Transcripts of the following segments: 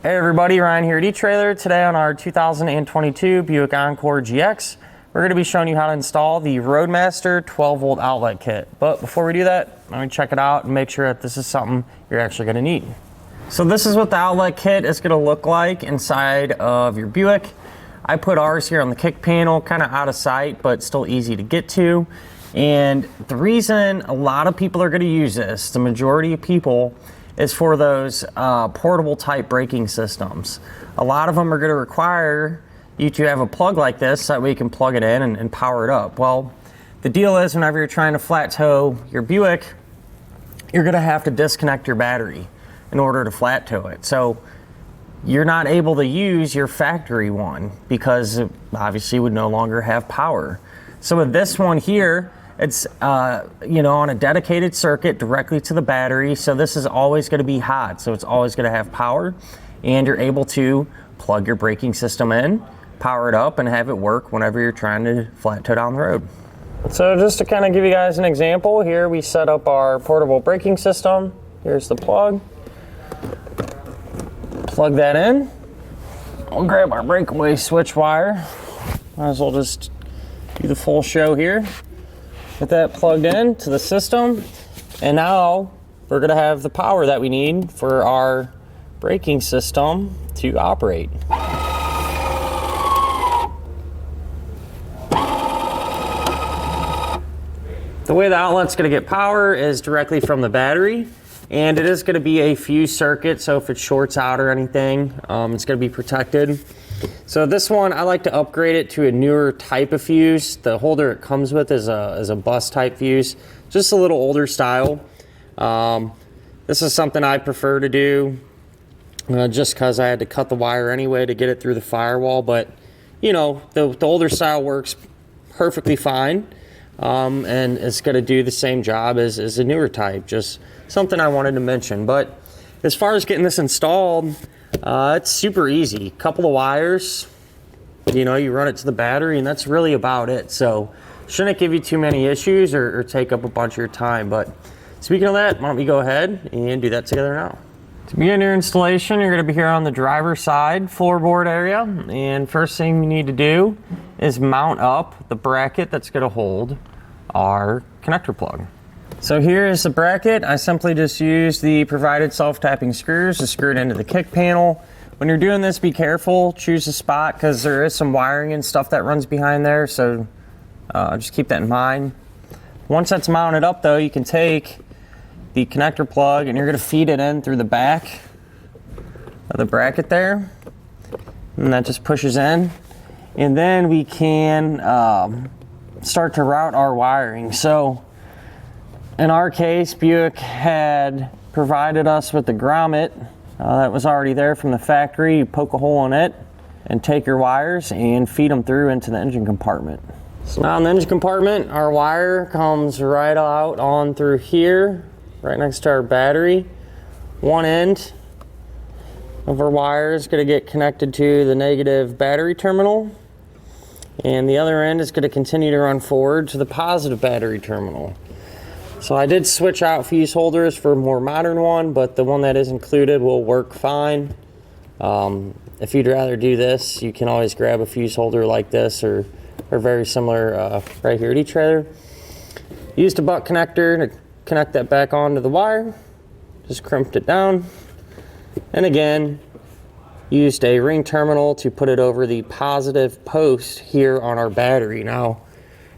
Hey everybody, Ryan here at etrailer. Today on our 2022 Buick Encore GX, we're going to be showing you how to install the Roadmaster 12-volt outlet kit. But before we do that, let me check it out and make sure that this is something you're actually going to need. So this is what the outlet kit is going to look like inside of your Buick. I put ours here on the kick panel, kind of out of sight, but still easy to get to. And the reason a lot of people are going to use this, the majority of people, is for those portable type braking systems. A lot of them are going to require you to have a plug like this so that way you can plug it in and power it up. Well, the deal is whenever you're trying to flat tow your Buick, you're going to have to disconnect your battery in order to flat tow it. So you're not able to use your factory one because it obviously would no longer have power. So with this one here, it's on a dedicated circuit directly to the battery, so this is always going to be hot, so it's always going to have power, and you're able to plug your braking system in, power it up, and have it work whenever you're trying to flat tow down the road. So just to kind of give you guys an example, here we set up our portable braking system. Here's the plug. Plug that in. We'll grab our breakaway switch wire. Might as well just do the full show here. Get that plugged in to the system, and now we're going to have the power that we need for our braking system to operate. The way the outlet's going to get power is directly from the battery, and it is going to be a fuse circuit, so if it shorts out or anything, it's going to be protected. So this one, I like to upgrade it to a newer type of fuse. The holder it comes with is a bus type fuse, just a little older style. This is something I prefer to do just because I had to cut the wire anyway to get it through the firewall. But you know, the older style works perfectly fine, and it's going to do the same job as a newer type. Just something I wanted to mention. But as far as getting this installed, it's super easy. Couple of wires, you run it to the battery, and that's really about it. So shouldn't give you too many issues or take up a bunch of your time. But speaking of that, why don't we go ahead and do that together now. To begin your installation, you're going to be here on the driver's side floorboard area, and first thing you need to do is mount up the bracket that's going to hold our connector plug. So here is the bracket. I simply just use the provided self-tapping screws to screw it into the kick panel. When you're doing this, be careful, choose a spot because there is some wiring and stuff that runs behind there, so just keep that in mind. Once that's mounted up though, you can take the connector plug and you're going to feed it in through the back of the bracket there, and that just pushes in, and then we can start to route our wiring. So in our case, Buick had provided us with the grommet that was already there from the factory. You poke a hole in it and take your wires and feed them through into the engine compartment. So now in the engine compartment, our wire comes right out on through here, right next to our battery. One end of our wire is going to get connected to the negative battery terminal, and the other end is going to continue to run forward to the positive battery terminal. So I did switch out fuse holders for a more modern one, but the one that is included will work fine. If you'd rather do this, you can always grab a fuse holder like this or very similar right here at etrailer. Used a butt connector to connect that back onto the wire. Just crimped it down. And again, used a ring terminal to put it over the positive post here on our battery. Now,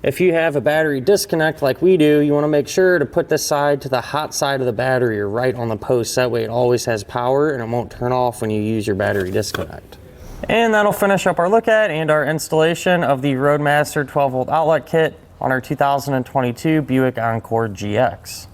if you have a battery disconnect like we do, you want to make sure to put this side to the hot side of the battery or right on the post. That way it always has power and it won't turn off when you use your battery disconnect. And that'll finish up our look at and our installation of the Roadmaster 12-volt outlet kit on our 2022 Buick Encore GX.